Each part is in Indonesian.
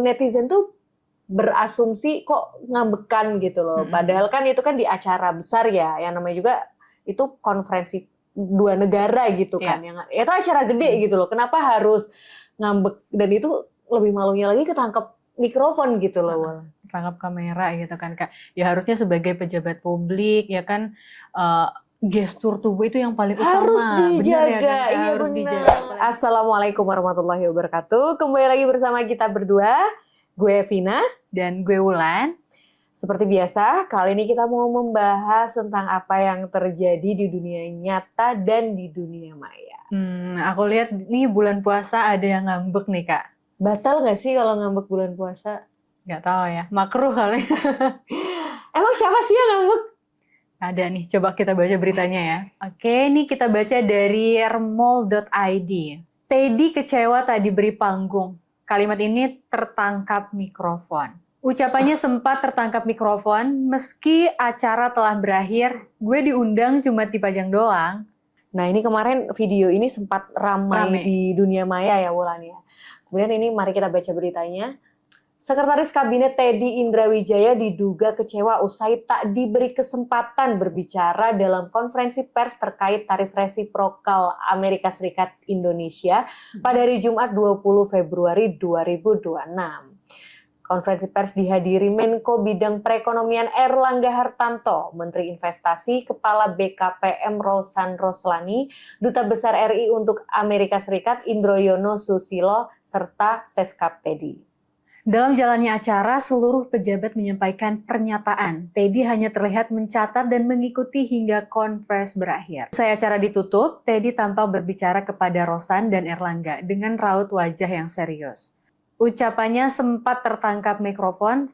netizen tuh berasumsi kok ngambekan gitu loh. Padahal kan itu kan di acara besar ya, yang namanya juga itu konferensi dua negara gitu kan. Yang itu acara gede gitu loh. Kenapa harus ngambek, dan itu lebih malunya lagi ketangkep mikrofon gitu loh. Tangkap kamera gitu kan Kak. Ya harusnya sebagai pejabat publik ya kan, gestur tubuh itu yang paling harus utama. dijaga. Bener ya kan? Iya Harus benar. dijaga. Assalamualaikum warahmatullahi wabarakatuh. Kembali lagi bersama kita berdua. Gue Vina dan gue Wulan. Seperti biasa, kali ini kita mau membahas tentang apa yang terjadi di dunia nyata dan di dunia maya. Aku lihat nih bulan puasa ada yang ngambek nih Kak. Batal nggak sih kalau ngambek bulan puasa? Nggak tahu ya, makruh kali. Emang siapa sih yang ngambek? Ada nih, coba kita baca beritanya ya. Oke, ini kita baca dari rmol.id. Teddy kecewa tak diberi panggung. Kalimat ini tertangkap mikrofon. Ucapannya sempat tertangkap mikrofon, meski acara telah berakhir, gue diundang cuma dipajang doang. Nah ini kemarin video ini sempat ramai di dunia maya ya Wulan ya. Kemudian ini mari kita baca beritanya. Sekretaris Kabinet Teddy Indrawijaya diduga kecewa usai tak diberi kesempatan berbicara dalam konferensi pers terkait tarif resiprokal Amerika Serikat Indonesia pada hari Jumat 20 Februari 2026. Konferensi pers dihadiri Menko Bidang Perekonomian Erlangga Hartanto, Menteri Investasi, Kepala BKPM Rosan Roslani, Duta Besar RI untuk Amerika Serikat Indroyono Susilo, serta Seskap Teddy. Dalam jalannya acara, seluruh pejabat menyampaikan pernyataan. Teddy hanya terlihat mencatat dan mengikuti hingga konferensi berakhir. Usai acara ditutup, Teddy tampak berbicara kepada Rosan dan Erlangga dengan raut wajah yang serius. Ucapannya sempat tertangkap mikrofon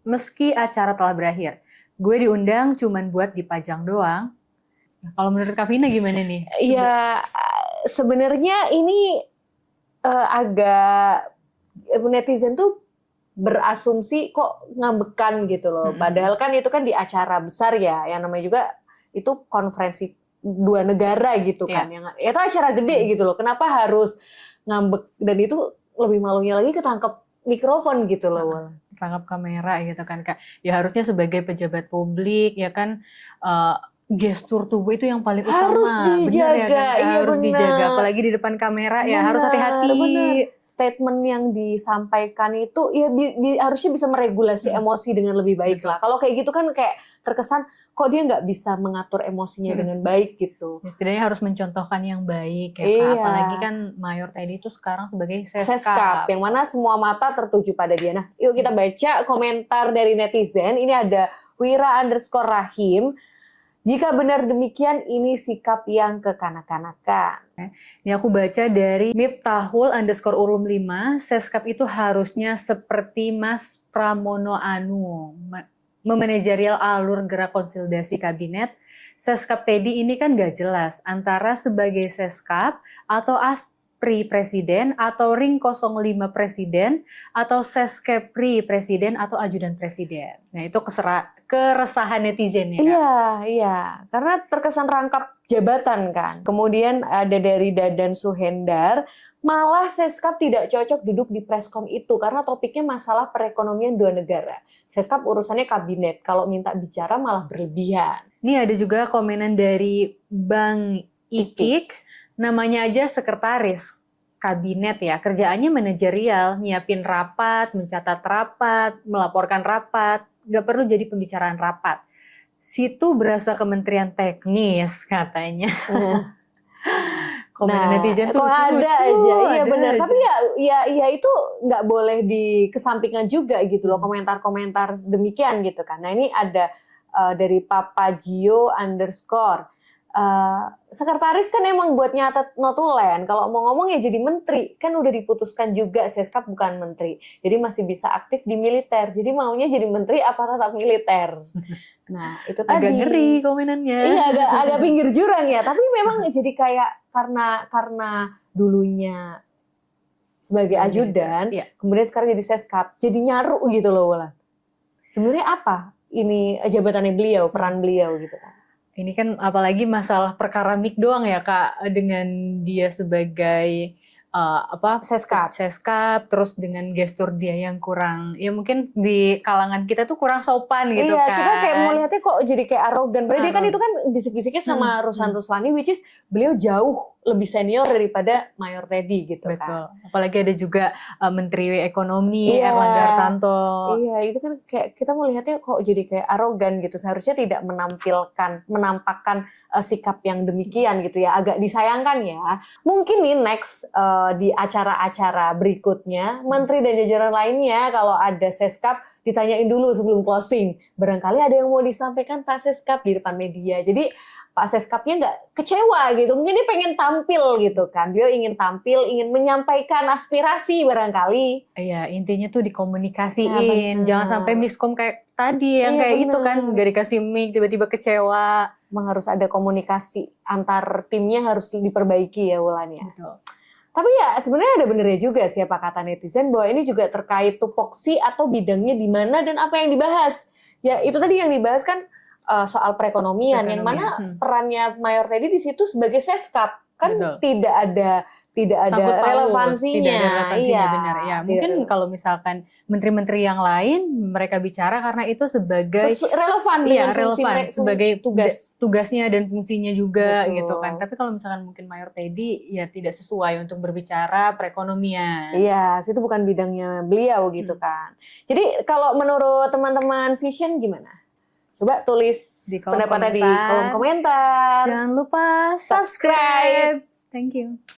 meski acara telah berakhir. Gue diundang cuman buat dipajang doang. Nah, kalau menurut Kak Vina gimana nih? Ya sebenarnya ini agak netizen tuh berasumsi kok ngambekan gitu loh. Padahal kan itu kan di acara besar ya, yang namanya juga itu konferensi dua negara gitu kan. Yang itu acara gede gitu loh. Kenapa harus ngambek, dan itu lebih malunya lagi ketangkep mikrofon gitu loh. Tangkap kamera gitu kan Kak. Ya harusnya sebagai pejabat publik ya kan, gestur tubuh itu yang paling utama. Harus dijaga. Bener ya kan? Iya, harus bener. dijaga. Apalagi di depan kamera ya harus hati-hati. Statement yang disampaikan itu ya harusnya bisa meregulasi emosi dengan lebih baik lah. Kalau kayak gitu kan kayak terkesan kok dia nggak bisa mengatur emosinya dengan baik gitu. Setidaknya harus mencontohkan yang baik ya Kak. Apalagi kan Mayor Teddy itu sekarang sebagai Seskap. Yang mana semua mata tertuju pada dia. Nah yuk kita baca komentar dari netizen. Ini ada Wira_Rahim. Jika benar demikian, ini sikap yang kekanak-kanakan. Ini aku baca dari Miftahul_Urum5, Seskap itu harusnya seperti Mas Pramono Anung, memanajerial alur gerak konsolidasi kabinet. Seskap Teddy ini kan gak jelas antara sebagai Seskap atau Aspri Presiden atau Ring 05 Presiden atau Seskepri Presiden atau Ajudan Presiden. Nah itu keresahan netizen ya. Iya, karena terkesan rangkap jabatan kan. Kemudian ada dari Dadan Suhendar, malah Seskap tidak cocok duduk di preskom itu karena topiknya masalah perekonomian dua negara. Seskap urusannya kabinet, kalau minta bicara malah berlebihan. Ini ada juga komenan dari Bang Ikik, namanya aja sekretaris kabinet ya, kerjaannya manajerial, nyiapin rapat, mencatat rapat, melaporkan rapat, nggak perlu jadi pembicaraan rapat. Situ berasa kementerian teknis katanya. Komenan netizen tuh ada aja, iya benar. Tapi ya itu nggak boleh dikesampingkan juga gitu loh, komentar-komentar demikian gitu kan. Nah ini ada dari Papa Gio _ sekretaris kan emang buat nyatet notulen. Kalau mau ngomong ya jadi menteri. Kan udah diputuskan juga Seskap bukan menteri. Jadi masih bisa aktif di militer. Jadi maunya jadi menteri apa tetap militer. Nah itu tadi. Agak ngeri komenannya. Iya agak pinggir jurang ya. Tapi memang jadi kayak karena dulunya sebagai ajudan, kemudian sekarang jadi Seskap. Jadi nyaru gitu loh Wulan. Sebenarnya apa ini jabatannya beliau, peran beliau gitu kan. Ini kan apalagi masalah perkara mik doang ya Kak, dengan dia sebagai seskap, terus dengan gestur dia yang kurang, ya mungkin di kalangan kita tuh kurang sopan gitu iya, kan. kita kayak mau lihatnya kok jadi kayak arogan. Padahal dia kan itu kan bisik-bisiknya sama Ruslan Ruslani, which is beliau jauh lebih senior daripada Mayor Teddy gitu Betul. kan. Apalagi ada juga Menteri Ekonomi Iya. Erlangga Hartarto. Iya, itu kan kayak kita mau lihatnya kok jadi kayak arogan gitu. Seharusnya tidak menampakkan sikap yang demikian gitu ya. Agak disayangkan ya. Mungkin nih next di acara-acara berikutnya, menteri dan jajaran lainnya kalau ada seskap ditanyain dulu sebelum closing. Barangkali ada yang mau disampaikan Pak Seskap di depan media. Jadi Pak Seskapnya nggak kecewa gitu. Mungkin dia pengen tampil gitu kan. Dia ingin tampil, ingin menyampaikan aspirasi barangkali. Iya, intinya tuh dikomunikasiin. Ya, bener. Jangan sampai miskom kayak tadi yang Iya, kayak itu bener. kan, gak dikasih mic tiba-tiba kecewa. Memang harus ada komunikasi antar timnya harus diperbaiki ya Wulan ya. Betul. Tapi ya sebenarnya ada benernya juga sih apa kata netizen bahwa ini juga terkait tupoksi atau bidangnya di mana dan apa yang dibahas. Ya itu tadi yang dibahas kan soal perekonomian yang mana perannya Mayor Teddy di situ sebagai seskap kan. Betul. tidak ada Sangkut paut, relevansinya. tidak ada relevansinya, Iya, benar ya. Mungkin kalau misalkan menteri-menteri yang lain mereka bicara karena itu sebagai relevan dengan fungsi sebagai tugasnya dan fungsinya juga. Betul. Gitu kan. Tapi kalau misalkan mungkin Mayor Teddy ya tidak sesuai untuk berbicara perekonomian. Iya, itu bukan bidangnya beliau gitu kan. Jadi kalau menurut teman-teman Vision gimana? Coba tulis Di kolom pendapatnya di kolom komentar. Jangan lupa subscribe. Thank you.